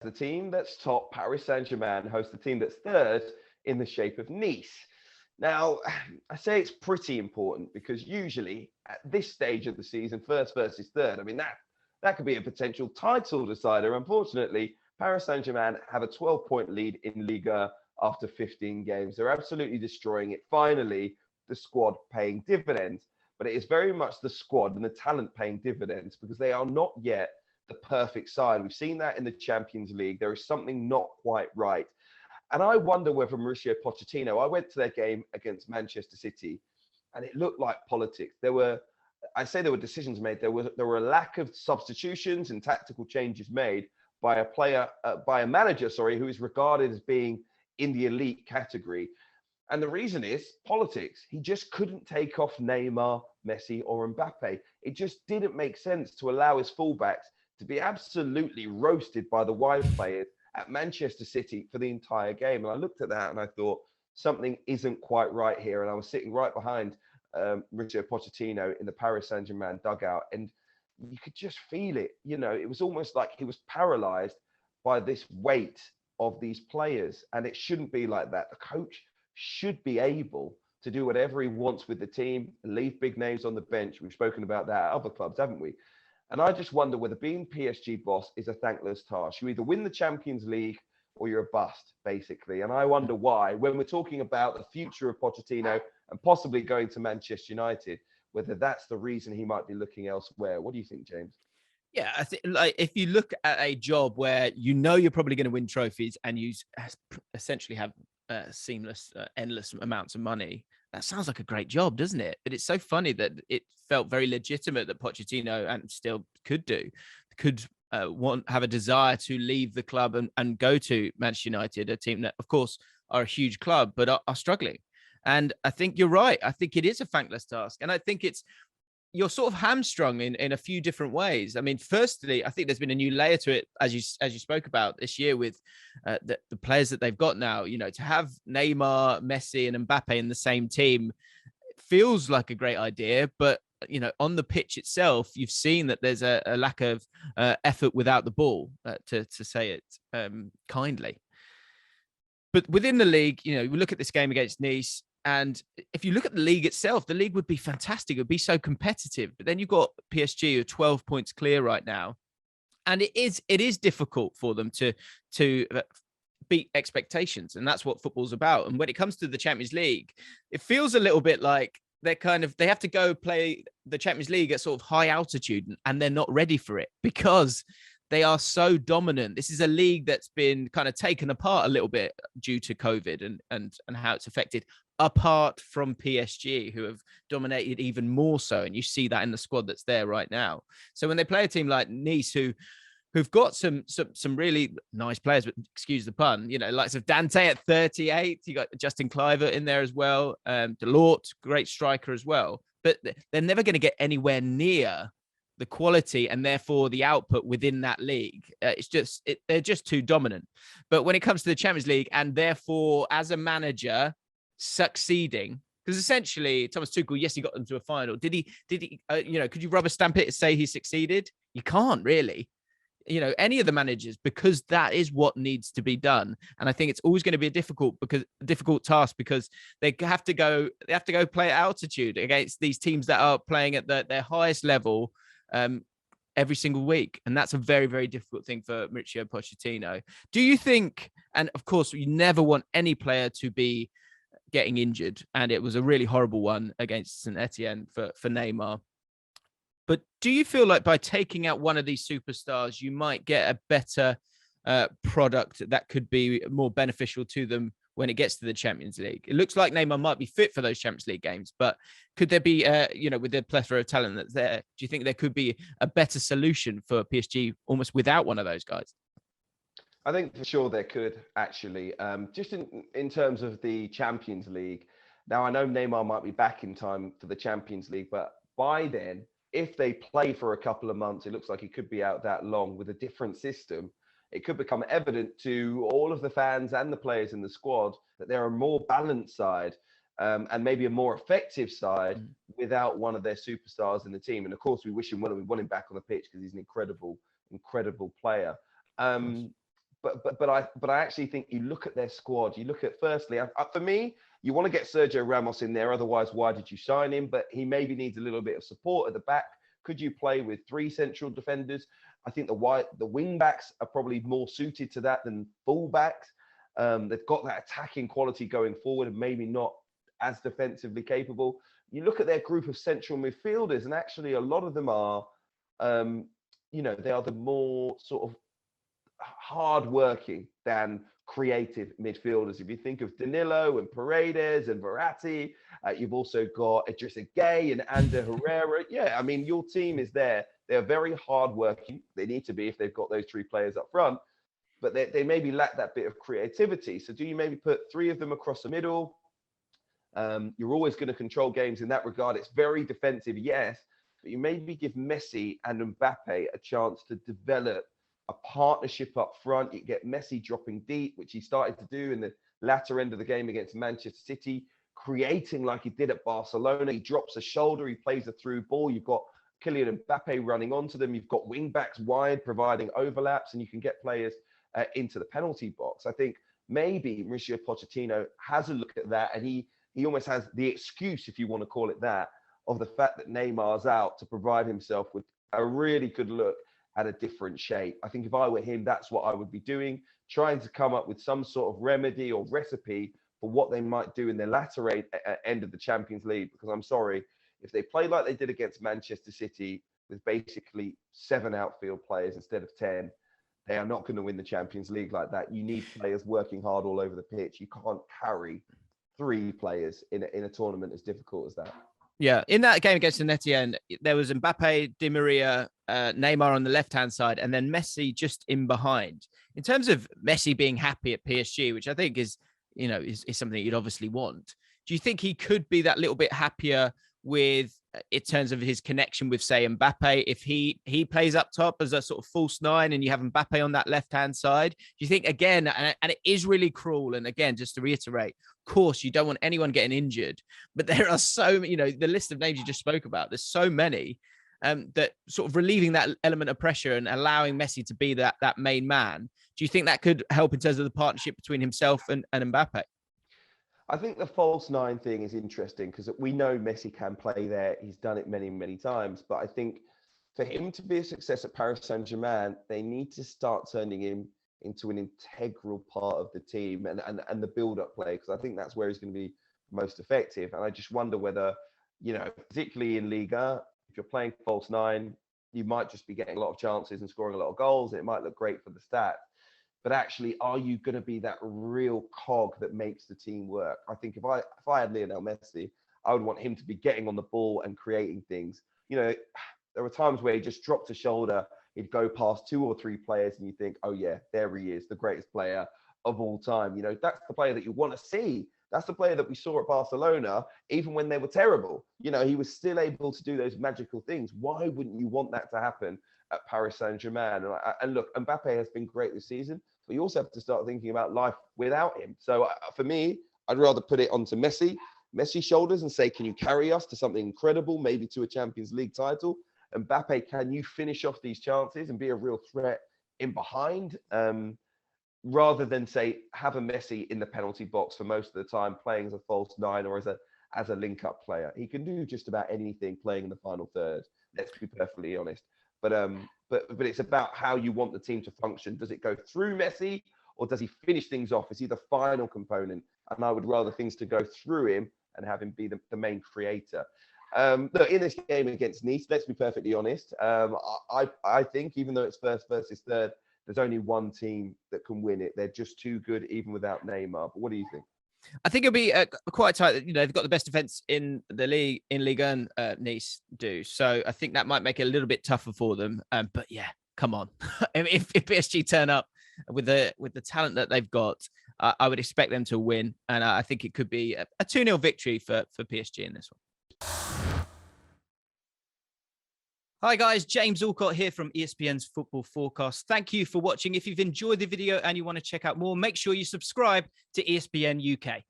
the team that's top, Paris Saint-Germain, hosts the team that's third in the shape of Nice. Now, I say it's pretty important because usually at this stage of the season, first versus third, I mean, that could be a potential title decider. Unfortunately, Paris Saint-Germain have a 12-point lead in Ligue after 15 games. They're absolutely destroying it. Finally, the squad paying dividends. But it is very much the squad and the talent paying dividends because they are not yet the perfect side. We've seen that in the Champions League. There is something not quite right. And I wonder whether Mauricio Pochettino, I went to their game against Manchester City and it looked like politics. There were decisions made. There were a lack of substitutions and tactical changes made by a manager, who is regarded as being in the elite category. And the reason is politics. He just couldn't take off Neymar, Messi, or Mbappe. It just didn't make sense to allow his fullbacks to be absolutely roasted by the wide players at Manchester City for the entire game. And I looked at that and I thought something isn't quite right here. And I was sitting right behind Mauricio Pochettino in the Paris Saint-Germain dugout, and you could just feel it. It was almost like he was paralyzed by this weight of these players, and it shouldn't be like that. The coach should be able to do whatever he wants with the team, leave big names on the bench. We've spoken about that at other clubs, haven't we? And I just wonder whether being PSG boss is a thankless task. You either win the Champions League or you're a bust, basically. And I wonder why, when we're talking about the future of Pochettino and possibly going to Manchester United, whether that's the reason he might be looking elsewhere. What do you think, James? Yeah, I think if you look at a job where you're probably going to win trophies and you essentially have seamless, endless amounts of money, that sounds like a great job, doesn't it? But it's so funny that it felt very legitimate that Pochettino, and still could have a desire to leave the club and go to Manchester United, a team that, of course, are a huge club, but are struggling. And I think you're right. I think it is a thankless task. And I think you're sort of hamstrung in a few different ways. I mean, firstly, I think there's been a new layer to it, as you spoke about this year with the players that they've got now. To have Neymar, Messi, and Mbappe in the same team feels like a great idea, but on the pitch itself, you've seen that there's a lack of effort without the ball, to say it kindly. But within the league, we look at this game against Nice. And if you look at the league itself, the league would be fantastic. It would be so competitive. But then you've got PSG who are 12 points clear right now. And it is difficult for them to beat expectations. And that's what football's about. And when it comes to the Champions League, it feels a little bit like they have to go play the Champions League at sort of high altitude, and they're not ready for it because they are so dominant. This is a league that's been kind of taken apart a little bit due to COVID and how it's affected, apart from PSG, who have dominated even more so. And you see that in the squad that's there right now. So when they play a team like Nice, who've got some really nice players, but excuse the pun, likes of Dante at 38, you got Justin Kluivert in there as well, Delort, great striker as well. But they're never going to get anywhere near the quality and therefore the output within that league. They're just too dominant. But when it comes to the Champions League, and therefore as a manager succeeding, because essentially Thomas Tuchel, yes, he got them to a final. Did he could you rubber stamp it and say he succeeded? You can't really. Any of the managers, because that is what needs to be done. And I think it's always going to be a difficult task because they have to go play at altitude against these teams that are playing at their highest level every single week. And that's a very, very difficult thing for Mauricio Pochettino. Do you think, and of course, you never want any player to be getting injured, and it was a really horrible one against Saint Etienne for Neymar. But do you feel like by taking out one of these superstars, you might get a better product that could be more beneficial to them when it gets to the Champions League? It looks like Neymar might be fit for those Champions League games, but could there be, with the plethora of talent that's there, do you think there could be a better solution for PSG almost without one of those guys? I think for sure there could, actually. Just in terms of the Champions League. Now, I know Neymar might be back in time for the Champions League, but by then, if they play for a couple of months, it looks like he could be out that long with a different system. It could become evident to all of the fans and the players in the squad that they're a more balanced side and maybe a more effective side without one of their superstars in the team. And of course, we wish him well, and we want him back on the pitch because he's an incredible player. but I actually think you look at their squad. You look at, firstly, for me, you want to get Sergio Ramos in there. Otherwise, why did you sign him? But he maybe needs a little bit of support at the back. Could you play with 3 central defenders? I think the wing backs are probably more suited to that than full backs. They've got that attacking quality going forward and maybe not as defensively capable. You look at their group of central midfielders, and actually a lot of them are, they are the more sort of hard-working than creative midfielders. If you think of Danilo and Paredes and Verratti, you've also got Idrissa Gueye and Ander Herrera. Yeah, I mean, your team is there. They're very hard-working. They need to be if they've got those 3 players up front, but they maybe lack that bit of creativity. So do you maybe put 3 of them across the middle? You're always going to control games in that regard. It's very defensive, yes, but you maybe give Messi and Mbappe a chance to develop a partnership up front. You get Messi dropping deep, which he started to do in the latter end of the game against Manchester City, creating like he did at Barcelona. He drops a shoulder, he plays a through ball. You've got Kylian Mbappe running onto them. You've got wing backs wide providing overlaps, and you can get players into the penalty box. I think maybe Mauricio Pochettino has a look at that, and he almost has the excuse, if you want to call it that, of the fact that Neymar's out to provide himself with a really good look at a different shape. I think if I were him, that's what I would be doing, trying to come up with some sort of remedy or recipe for what they might do in the latter end of the Champions League. Because I'm sorry, if they play like they did against Manchester City with basically 7 outfield players instead of 10, they are not going to win the Champions League like that. You need players working hard all over the pitch. You can't carry 3 players in a tournament as difficult as that. Yeah, in that game against Saint Etienne, there was Mbappe, Di Maria, Neymar on the left-hand side, and then Messi just in behind. In terms of Messi being happy at PSG, which I think is something you'd obviously want, do you think he could be that little bit happier with, in terms of his connection with, say, Mbappe, if he plays up top as a sort of false 9 and you have Mbappe on that left-hand side? Do you think, again, and it is really cruel, and again, just to reiterate, of course, you don't want anyone getting injured, but there are so, the list of names you just spoke about, there's so many that sort of relieving that element of pressure and allowing Messi to be that main man. Do you think that could help in terms of the partnership between himself and Mbappe? I think the false 9 thing is interesting because we know Messi can play there. He's done it many, many times. But I think for him to be a success at Paris Saint-Germain, they need to start turning him into an integral part of the team and the build-up play, because I think that's where he's going to be most effective. And I just wonder whether, particularly in Ligue, if you're playing false 9, you might just be getting a lot of chances and scoring a lot of goals. It might look great for the stats. But actually, are you going to be that real cog that makes the team work? I think if I had Lionel Messi, I would want him to be getting on the ball and creating things. There were times where he just dropped a shoulder, he'd go past 2 or 3 players, and you think, oh yeah, there he is, the greatest player of all time. That's the player that you want to see. That's the player that we saw at Barcelona, even when they were terrible. He was still able to do those magical things. Why wouldn't you want that to happen at Paris Saint-Germain? And look, Mbappe has been great this season, but you also have to start thinking about life without him. So for me, I'd rather put it onto Messi's shoulders and say, can you carry us to something incredible, maybe to a Champions League title? Mbappe, can you finish off these chances and be a real threat in behind? Rather than say, have a Messi in the penalty box for most of the time, playing as a false 9 or as a link-up player. He can do just about anything playing in the final third. Let's be perfectly honest. But it's about how you want the team to function. Does it go through Messi, or does he finish things off? Is he the final component? And I would rather things to go through him and have him be the main creator. Look, in this game against Nice, let's be perfectly honest. I think even though it's first versus third, there's only one team that can win it. They're just too good, even without Neymar. But what do you think? I think it'll be quite tight. They've got the best defense in the league, in Ligue 1, Nice do. So I think that might make it a little bit tougher for them. But yeah, come on. if PSG turn up with the talent that they've got, I would expect them to win. And I think it could be a 2-0 victory for PSG in this one. Hi guys, James Alcott here from ESPN's Football Forecast. Thank you for watching. If you've enjoyed the video and you want to check out more, make sure you subscribe to ESPN UK.